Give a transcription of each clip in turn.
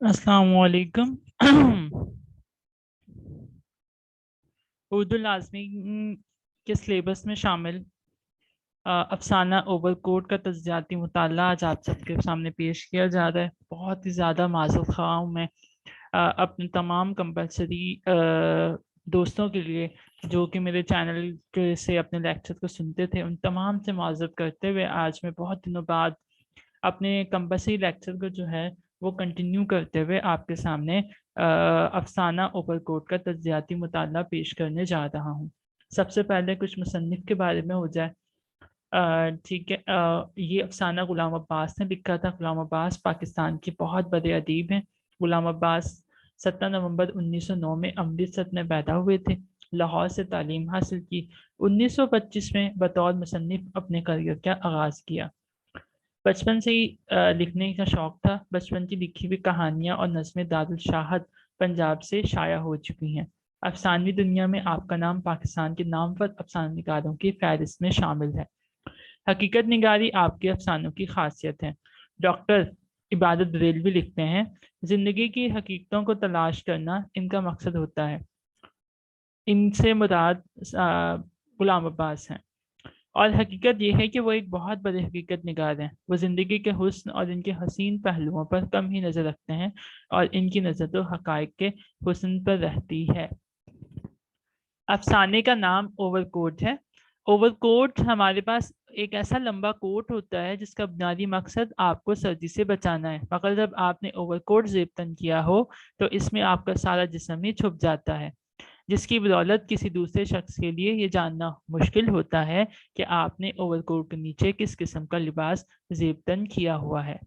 السلام علیکم۔ اردو لازمی کے سلیبس میں شامل افسانہ اوور کوٹ کا تجزیاتی مطالعہ آج آپ سب کے سامنے پیش کیا جا رہا ہے۔ بہت ہی زیادہ معذرت خواہ ہوں میں اپنے تمام کمپلسری دوستوں کے لیے جو کہ میرے چینل سے اپنے لیکچر کو سنتے تھے، ان تمام سے معذرت کرتے ہوئے آج میں بہت دنوں بعد اپنے کمپلسری لیکچر کو جو ہے وہ کنٹینیو کرتے ہوئے آپ کے سامنے افسانہ اوور کوٹ کا تجزیاتی مطالعہ پیش کرنے جا رہا ہوں۔ سب سے پہلے کچھ مصنف کے بارے میں ہو جائے۔ ٹھیک ہے، یہ افسانہ غلام عباس نے لکھا تھا۔ غلام عباس پاکستان کے بہت بڑے ادیب ہیں۔ غلام عباس 17 نومبر 1909 میں امرتسر میں پیدا ہوئے تھے۔ لاہور سے تعلیم حاصل کی۔ 1925 میں بطور مصنف اپنے کریئر کا آغاز کیا۔ بچپن سے ہی لکھنے کا شوق تھا۔ بچپن کی لکھی ہوئی کہانیاں اور نظمیں دارالشاہد پنجاب سے شائع ہو چکی ہیں۔ افسانوی دنیا میں آپ کا نام پاکستان کے نامور افسانہ نگاروں کی فہرست میں شامل ہے۔ حقیقت نگاری آپ کے افسانوں کی خاصیت ہے۔ ڈاکٹر عبادت بریلوی لکھتے ہیں، زندگی کی حقیقتوں کو تلاش کرنا ان کا مقصد ہوتا ہے۔ ان سے مراد غلام عباس ہیں، اور حقیقت یہ ہے کہ وہ ایک بہت بڑے حقیقت نگار ہیں۔ وہ زندگی کے حسن اور ان کے حسین پہلوؤں پر کم ہی نظر رکھتے ہیں، اور ان کی نظر تو حقائق کے حسن پر رہتی ہے۔ افسانے کا نام اوور کوٹ ہے۔ اوور کوٹ ہمارے پاس ایک ایسا لمبا کوٹ ہوتا ہے جس کا بنیادی مقصد آپ کو سردی سے بچانا ہے، مگر جب آپ نے اوور کوٹ زیب تن کیا ہو تو اس میں آپ کا سارا جسم ہی چھپ جاتا ہے، جس کی بدولت کسی دوسرے شخص کے لیے یہ جاننا مشکل ہوتا ہے کہ آپ نے اوور کوٹ کے نیچے کس قسم کا لباس زیب تن کیا ہوا ہے۔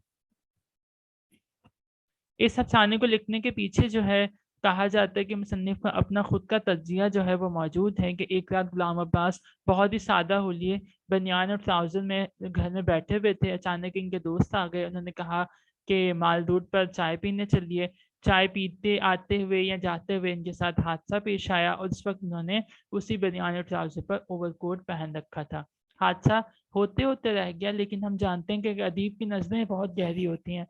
اس افسانے کو لکھنے کے پیچھے جو ہے کہا جاتا ہے کہ مصنف کا اپنا خود کا تجزیہ جو ہے وہ موجود ہے کہ ایک رات غلام عباس بہت ہی سادہ ہولیے بنیان اور ٹراؤزر میں گھر میں بیٹھے ہوئے تھے۔ اچانک ان کے دوست آ گئے، انہوں نے کہا کہ مال روڈ پر چائے پینے چلیے۔ چائے پیتے آتے ہوئے یا جاتے ہوئے ان کے ساتھ حادثہ پیش آیا، اور اس وقت انہوں نے اسی بنیان اور ٹراؤزر پر اوور کوٹ پہن رکھا تھا۔ حادثہ ہوتے ہوتے رہ گیا، لیکن ہم جانتے ہیں کہ ادیب کی نظریں بہت گہری ہوتی ہیں۔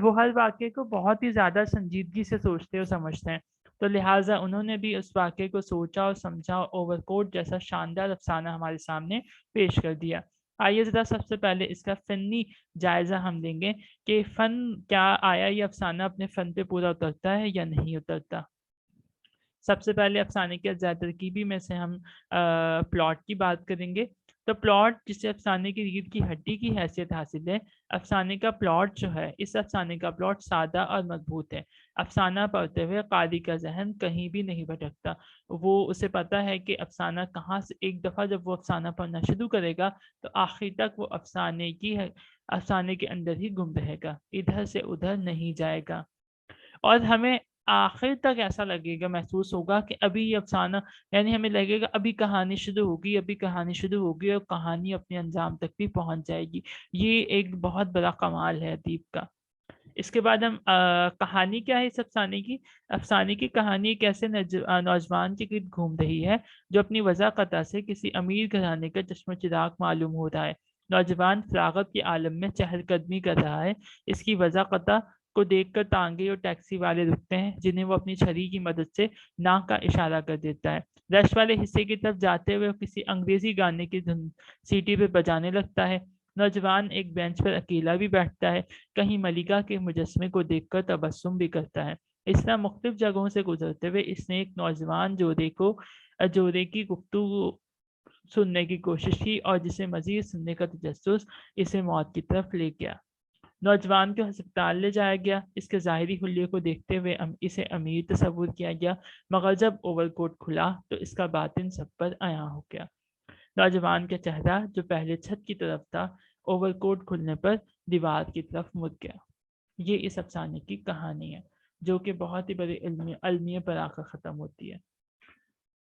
وہ ہر واقعے کو بہت ہی زیادہ سنجیدگی سے سوچتے اور سمجھتے ہیں، تو لہٰذا انہوں نے بھی اس واقعے کو سوچا اور سمجھا، اوور کوٹ جیسا شاندار افسانہ ہمارے سامنے پیش کر دیا۔ آئیے ذرا سب سے پہلے اس کا فنی جائزہ ہم لیں گے کہ فن کیا آیا یہ افسانہ اپنے فن پہ پورا اترتا ہے یا نہیں اترتا۔ سب سے پہلے افسانے کی اجزاء ترکیبی میں سے ہم پلاٹ کی بات کریں گے۔ تو پلاٹ جسے افسانے کی ریڑھ کی ہڈی کی حیثیت حاصل ہے، افسانے کا پلاٹ جو ہے، اس افسانے کا پلاٹ سادہ اور مضبوط ہے۔ افسانہ پڑھتے ہوئے قاری کا ذہن کہیں بھی نہیں بھٹکتا، وہ اسے پتا ہے کہ افسانہ کہاں سے، ایک دفعہ جب وہ افسانہ پڑھنا شروع کرے گا تو آخر تک وہ افسانے کے اندر ہی گم رہے گا، ادھر سے ادھر نہیں جائے گا، اور ہمیں آخر تک ایسا لگے گا، محسوس ہوگا کہ ابھی یہ افسانہ، یعنی ہمیں لگے گا ابھی کہانی شروع ہوگی، ابھی کہانی شروع ہوگی، اور کہانی اپنے انجام تک بھی پہنچ جائے گی۔ یہ ایک بہت بڑا کمال ہے ادیب کا۔ اس کے بعد ہم کہانی کیا ہے اس افسانے کی؟ افسانے کی کہانی ایک ایسے نوجوان کے گرد گھوم رہی ہے جو اپنی وضاقتہ سے کسی امیر گھرانے کا چشم و چراغ معلوم ہو رہا ہے۔ نوجوان فراغت کے عالم میں چہل قدمی کر رہا ہے۔ اس کی وضاقتہ کو دیکھ کر تانگے اور ٹیکسی والے رکتے ہیں، جنہیں وہ اپنی چھری کی مدد سے ناک کا اشارہ کر دیتا ہے۔ رش والے حصے کی طرف جاتے ہوئے کسی انگریزی گانے کی دھن سیٹی پہ بجانے لگتا ہے۔ نوجوان ایک بینچ پر اکیلا بھی بیٹھتا ہے، کہیں ملکہ کے مجسمے کو دیکھ کر تبسم بھی کرتا ہے۔ اس طرح مختلف جگہوں سے گزرتے ہوئے اس نے ایک نوجوان جوڑے کی گفتگو سننے کی کوشش کی، اور جسے مزید سننے کا تجسس اسے موت کی طرف لے گیا۔ نوجوان کو ہسپتال لے جایا گیا۔ اس کے ظاہری حلیے کو دیکھتے ہوئے اسے امیر تصور کیا گیا، مگر جب اوور کوٹ کھلا تو اس کا باطن سب پر عیاں ہو گیا۔ نوجوان کا چہرہ جو پہلے چھت کی طرف تھا، اوور کوٹ کھلنے پر دیوار کی طرف مڑ گیا۔ یہ اس افسانے کی کہانی ہے، جو کہ بہت ہی بڑے المیہ پر آ کر ختم ہوتی ہے۔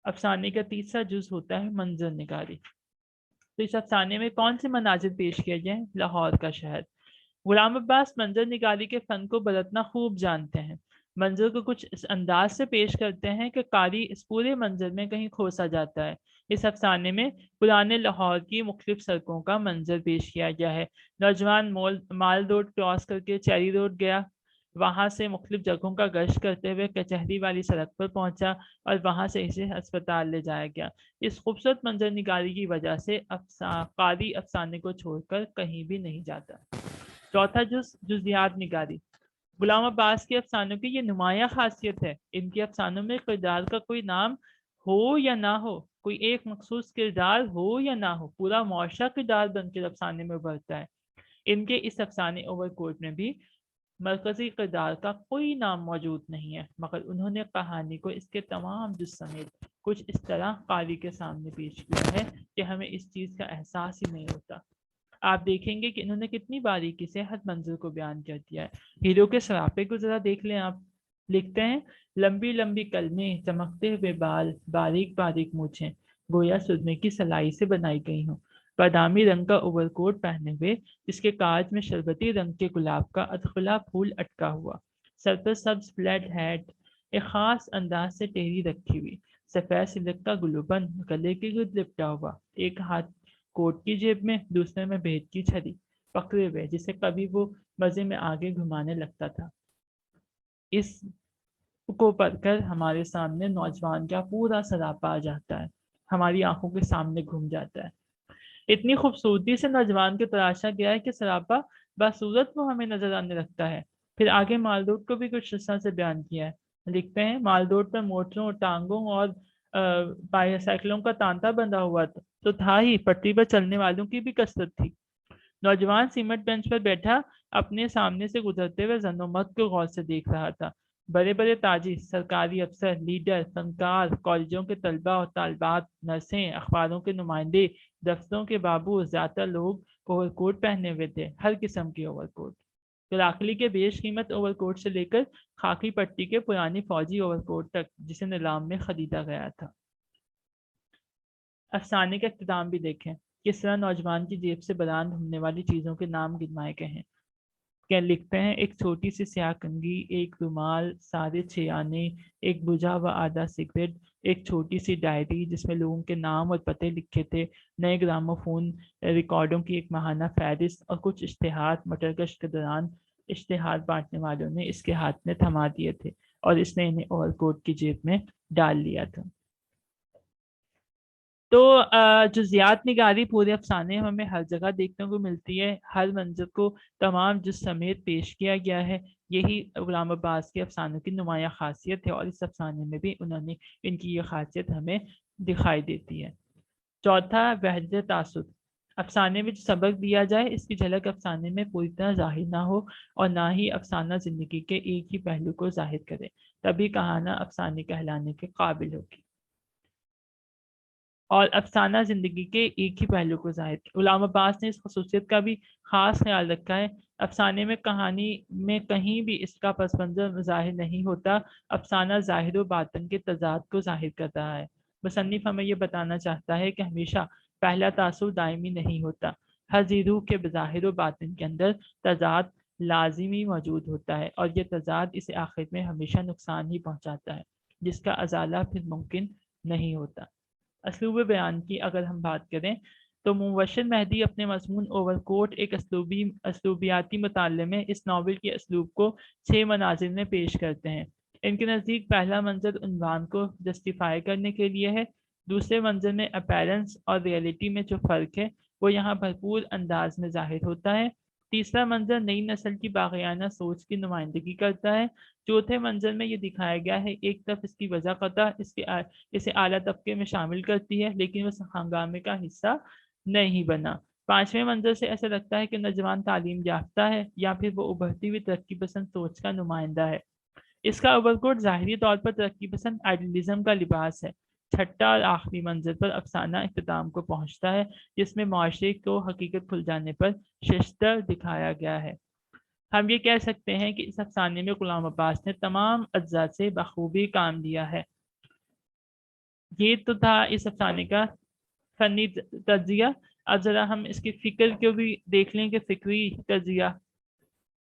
افسانے کا تیسرا جز ہوتا ہے منظر نگاری۔ تو اس افسانے میں کون سے مناظر پیش کیے جائیں؟ لاہور کا شہر۔ غلام عباس منظر نگاری کے فن کو برتنا خوب جانتے ہیں۔ منظر کو کچھ اس انداز سے پیش کرتے ہیں کہ قاری اس پورے منظر میں کہیں کھوسا جاتا ہے۔ اس افسانے میں پرانے لاہور کی مختلف سڑکوں کا منظر پیش کیا گیا ہے۔ نوجوان مال روڈ کراس کر کے چیری روڈ گیا، وہاں سے مختلف جگہوں کا گشت کرتے ہوئے کچہری والی سڑک پر پہنچا اور وہاں سے اسے ہسپتال لے جایا گیا۔ اس خوبصورت منظر نگاری کی وجہ سے قاری افسانے کو چھوڑ کر کہیں بھی نہیں جاتا۔ چوتھا جزیات نگاری۔ غلام عباس کے افسانوں کی یہ نمایاں خاصیت ہے، ان کے افسانوں میں کردار کا کوئی نام ہو یا نہ ہو، کوئی ایک مخصوص کردار ہو یا نہ ہو، پورا معاشرہ کردار بن کر افسانے میں ابھرتا ہے۔ ان کے اس افسانے اوور کوٹ میں بھی مرکزی کردار کا کوئی نام موجود نہیں ہے، مگر انہوں نے کہانی کو اس کے تمام جز سمیت کچھ اس طرح قاری کے سامنے پیش کیا ہے کہ ہمیں اس چیز کا احساس ہی نہیں ہوتا۔ آپ دیکھیں گے کہ انہوں نے کتنی باریکی سے ہر منظر کو بیان کر دیا ہے۔ ہیرو کے سراپے کو ذرا دیکھ لیں آپ۔ لکھتے ہیں، لمبی لمبی کلمیں، چمکتے ہوئے بال، باریک باریک مونچھیں، گویا سرمے کی سلائی سے بنائی گئی ہوں، بادامی رنگ کا اوور کوٹ پہنے ہوئے جس کے کاج میں شربتی رنگ کے گلاب کا ادخلا پھول اٹکا ہوا، سر پر سبز فلیٹ ہیٹ ایک خاص انداز سے ٹیڑھی رکھی ہوئی، سفید سلک کا گلوبند گلے کے گرد لپٹا ہوا، ایک ہاتھ کوٹ کی جیب میں، دوسرے میں بھیٹ کی چھری پکڑے ہوئے جسے کبھی وہ مزے میں آگے گھمانے لگتا تھا۔ اس کو پڑھ کر ہمارے سامنے نوجوان کا پورا سراپا آ جاتا ہے، ہماری آنکھوں کے سامنے گھوم جاتا ہے۔ اتنی خوبصورتی سے نوجوان کو تراشا گیا ہے کہ سراپا باصورت وہ ہمیں نظر آنے لگتا ہے۔ پھر آگے مالدوٹ کو بھی کچھ اس طرح سے بیان کیا ہے۔ لکھتے ہیں، مالدوٹ پر موٹروں اور ٹانگوں اور بائی سائیکلوں کا تانتا بندھا ہوا تو تھا ہی، پٹری پر چلنے والوں کی بھی کثرت تھی۔ نوجوان سیمنٹ بینچ پر بیٹھا اپنے سامنے سے گزرتے ہوئے زن و مرد کو غور سے دیکھ رہا تھا۔ بڑے بڑے تاجر، سرکاری افسر، لیڈر، فنکار، کالجوں کے طلباء اور طالبات، نرسیں، اخباروں کے نمائندے، دفتروں کے بابو، زیادہ تر لوگ اوور کوٹ پہنے ہوئے تھے، ہر قسم کے اوور کوٹ، کراکلی کے بیش قیمت اوور کوٹ سے لے کر خاکی پٹی کے پرانی فوجی اوور کوٹ تک جسے نیلام میں خریدا گیا تھا۔ افسانے کا اختتام بھی دیکھیں، کس طرح نوجوان کی جیب سے برآمد ہونے والی چیزوں کے نام گنوائے گئے ہیں۔ کیا لکھتے ہیں، ایک چھوٹی سی سیاہ کنگھی، ایک رومال، سارے 6 آنے، ایک بجھا و آدھا سگریٹ، ایک چھوٹی سی ڈائری جس میں لوگوں کے نام اور پتے لکھے تھے، نئے گراموفون ریکارڈوں کی ایک ماہانہ فہرست اور کچھ اشتہار۔ مٹر گشت کے دوران اشتہار بانٹنے والوں نے اس کے ہاتھ میں تھما دیے تھے اور اس نے انہیں اوور کوٹ کی جیب میں ڈال لیا تھا۔ تو جزیات نگاری پورے افسانے ہمیں ہر جگہ دیکھنے کو ملتی ہے، ہر منظر کو تمام جز سمیت پیش کیا گیا ہے۔ یہی غلام عباس کے افسانوں کی نمایاں خاصیت ہے، اور اس افسانے میں بھی انہوں نے ان کی یہ خاصیت ہمیں دکھائی دیتی ہے۔ چوتھا، وحدت تعصب۔ افسانے میں جو سبق دیا جائے اس کی جھلک افسانے میں پوری طرح ظاہر نہ ہو اور نہ ہی افسانہ زندگی کے ایک ہی پہلو کو ظاہر کرے، تبھی کہانہ افسانے کہلانے کے قابل ہوگی۔ اور افسانہ زندگی کے ایک ہی پہلو کو ظاہر کیا۔ غلام عباس نے اس خصوصیت کا بھی خاص خیال رکھا ہے۔ افسانے میں کہانی میں کہیں بھی اس کا پس منظر ظاہر نہیں ہوتا، افسانہ ظاہر و باطن کے تضاد کو ظاہر کر رہا ہے۔ مصنف ہمیں یہ بتانا چاہتا ہے کہ ہمیشہ پہلا تاثر دائمی نہیں ہوتا، ہر روح کے بظاہر و باطن کے اندر تضاد لازمی موجود ہوتا ہے، اور یہ تضاد اسے آخر میں ہمیشہ نقصان ہی پہنچاتا ہے، جس کا ازالہ پھر ممکن نہیں ہوتا۔ اسلوب بیان کی اگر ہم بات کریں تو مبشر مہدی اپنے مضمون اوور کوٹ ایک اسلوبیاتی مطالعے میں اس ناول کے اسلوب کو 6 مناظر میں پیش کرتے ہیں۔ ان کے نزدیک پہلا منظر عنوان کو جسٹیفائی کرنے کے لیے ہے، دوسرے منظر میں اپیرنس اور ریئلٹی میں جو فرق ہے وہ یہاں بھرپور انداز میں ظاہر ہوتا ہے، تیسرا منظر نئی نسل کی باغیانہ سوچ کی نمائندگی کرتا ہے، چوتھے منظر میں یہ دکھایا گیا ہے ایک طرف اس کی وجہ قطع اسے اعلیٰ طبقے میں شامل کرتی ہے لیکن وہ ہنگامے کا حصہ نہیں بنا، پانچویں منظر سے ایسا لگتا ہے کہ نوجوان تعلیم یافتہ ہے یا پھر وہ ابھرتی ہوئی ترقی پسند سوچ کا نمائندہ ہے۔ اس کا اوور کوٹ ظاہری طور پر ترقی پسند آئیڈیلزم کا لباس ہے۔ چھٹا اور آخری منظر پر افسانہ اختتام کو پہنچتا ہے جس میں معاشرے کو حقیقت کھل جانے پر ششتر دکھایا گیا ہے۔ ہم یہ کہہ سکتے ہیں کہ اس افسانے میں غلام عباس نے تمام اجزاء سے بخوبی کام لیا ہے۔ یہ تو تھا اس افسانے کا فنی تجزیہ۔ اب ذرا ہم اس کی فکر کو بھی دیکھ لیں کہ فکری تجزیہ۔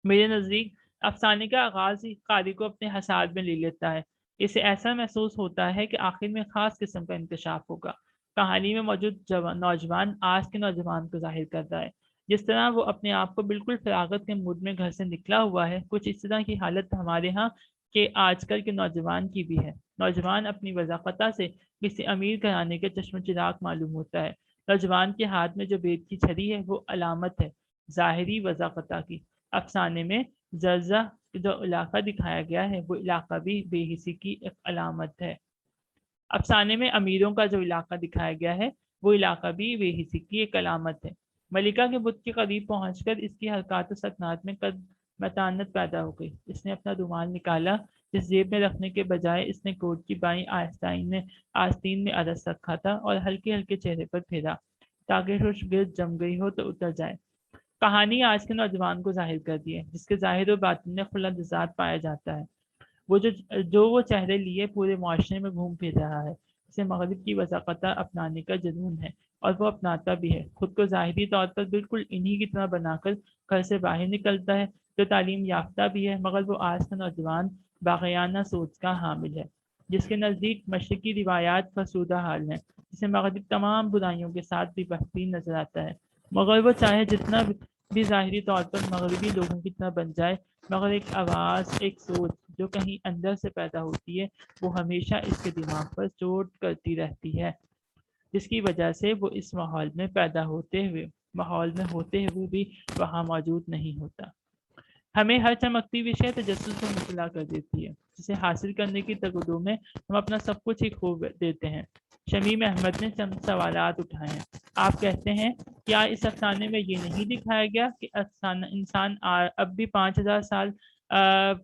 میرے نزدیک افسانے کا آغاز ہی قاری کو اپنے حساب میں لے لیتا ہے، اسے ایسا محسوس ہوتا ہے کہ آخر میں خاص قسم کا انکشاف ہوگا۔ کہانی میں موجود نوجوان آج کے نوجوان کو ظاہر کرتا ہے، جس طرح وہ اپنے آپ کو بالکل فراغت کے موڈ میں گھر سے نکلا ہوا ہے، کچھ اس طرح کی حالت ہمارے ہاں کہ آج کل کے نوجوان کی بھی ہے۔ نوجوان اپنی وضاقتہ سے کسی امیر گھرانے کے چشم چراغ معلوم ہوتا ہے۔ نوجوان کے ہاتھ میں جو بید کی چھڑی ہے وہ علامت ہے ظاہری وضاقتہ کی۔ افسانے میں زرزہ جو علاقہ دکھایا گیا ہے وہ علاقہ بھی بے حسی کی ایک علامت ہے۔ افسانے میں امیروں کا جو علاقہ دکھایا گیا ہے وہ علاقہ بھی بے حسی کی ایک علامت ہے۔ ملکہ کے بت کے قریب پہنچ کر اس کی حرکات و سکنات میں قد متانت پیدا ہو گئی۔ اس نے اپنا رومال نکالا جس جیب میں رکھنے کے بجائے اس نے کوٹ کی بائیں آستین میں عرض رکھا تھا اور ہلکے ہلکے چہرے پر پھیرا تاکہ خوش گرد جم گئی ہو تو اتر جائے۔ کہانی آج کے نوجوان کو ظاہر کر دی ہے جس کے ظاہر و باطن میں خلد ذات پایا جاتا ہے۔ وہ چہرے لیے پورے معاشرے میں گھوم پھر رہا ہے۔ اسے مغرب کی وضاقتہ اپنانے کا جنون ہے اور وہ اپناتا بھی ہے۔ خود کو ظاہری طور پر بالکل انہی کی طرح بنا کر گھر سے باہر نکلتا ہے۔ جو تعلیم یافتہ بھی ہے مگر وہ آج کا نوجوان باغیانہ سوچ کا حامل ہے جس کے نزدیک مشرقی روایات فرسودہ حال ہیں، جسے مغرب تمام برائیوں کے ساتھ بھی بہترین نظر آتا ہے۔ مگر وہ چاہے جتنا بھی ظاہری طور پر مغربی لوگوں کی طرح بن جائے مگر ایک آواز، ایک سوچ جو کہیں اندر سے پیدا ہوتی ہے وہ ہمیشہ اس کے دماغ پر چوٹ کرتی رہتی ہے، جس کی وجہ سے وہ اس ماحول میں ہوتے ہوئے بھی وہاں موجود نہیں ہوتا۔ ہمیں ہر چمکتی وشے تجسس کو مطلع کر دیتی ہے جسے حاصل کرنے کی تگدو میں ہم اپنا سب کچھ ہی کھو دیتے ہیں۔ شمیم احمد نے چند سوالات اٹھائے ہیں۔ آپ کہتے ہیں کیا اس افسانے میں یہ نہیں دکھایا گیا کہ انسان اب بھی 5000 سال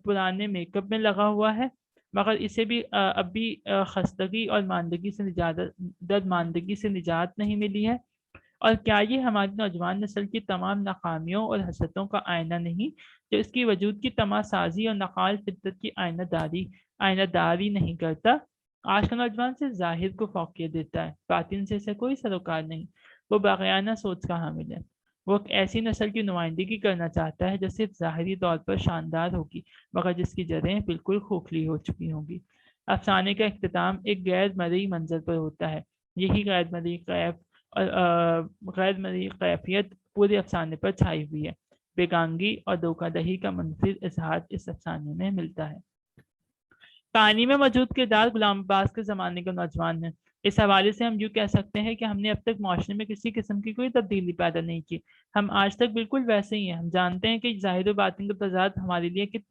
پرانے میک اپ میں لگا ہوا ہے مگر اسے بھی اب بھی خستگی اور ماندگی سے نجات نہیں ملی ہے؟ اور کیا یہ ہماری نوجوان نسل کی تمام ناکامیوں اور حسرتوں کا آئینہ نہیں جو اس کی وجود کی تماشازی اور نقال فطرت کی آئینہ داری نہیں کرتا؟ آج کا نوجوان سے ظاہر کو فوقیت دیتا ہے، باطن سے اسے کوئی سروکار نہیں۔ وہ باغیانہ سوچ کا حامل ہے۔ وہ ایک ایسی نسل کی نمائندگی کرنا چاہتا ہے جو صرف ظاہری طور پر شاندار ہوگی مگر جس کی جڑیں بالکل کھوکھلی ہو چکی ہوں گی۔ افسانے کا اختتام ایک غیر مرئی منظر پر ہوتا ہے۔ یہی غیر مرئی کیفیت پورے افسانے پر چھائی ہوئی ہے۔ بیگانگی اور دھوکہ دہی کا منفرد اظہار اس افسانے میں ملتا ہے۔ کہانی میں موجود کردار غلام عباس کے زمانے کا نوجوان ہے۔ اس حوالے سے ہم یوں کہہ سکتے ہیں کہ ہم نے اب تک معاشرے میں کسی قسم کی کوئی تبدیلی پیدا نہیں کی۔ ہم آج تک بالکل ویسے ہی ہیں۔ ہم جانتے ہیں کہ ظاہر و باطن کا تضاد ہمارے لیے کس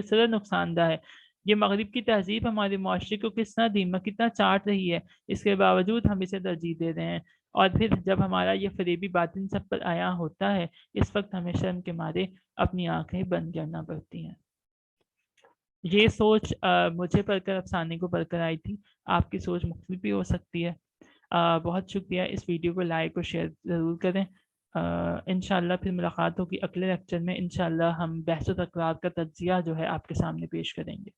طرح نقصان دہ ہے۔ یہ مغرب کی تہذیب ہمارے معاشرے کو کس طرح دیمک کتنا چاٹ رہی ہے، اس کے باوجود ہم اسے ترجیح دے رہے ہیں۔ اور پھر جب ہمارا یہ فریبی باطن سب پر آیا ہوتا ہے اس وقت ہمیں شرم کے مارے اپنی آنکھیں بند کرنا پڑتی ہیں۔ یہ سوچ مجھے پڑھ کر افسانے کو پڑھ کر آئی تھی۔ آپ کی سوچ مختلف بھی ہو سکتی ہے۔ بہت شکریہ۔ اس ویڈیو کو لائک اور شیئر ضرور کریں۔ انشاءاللہ پھر ملاقات ہوگی اگلے لیکچر میں۔ انشاءاللہ ہم بحث و تکرار کا تجزیہ جو ہے آپ کے سامنے پیش کریں گے۔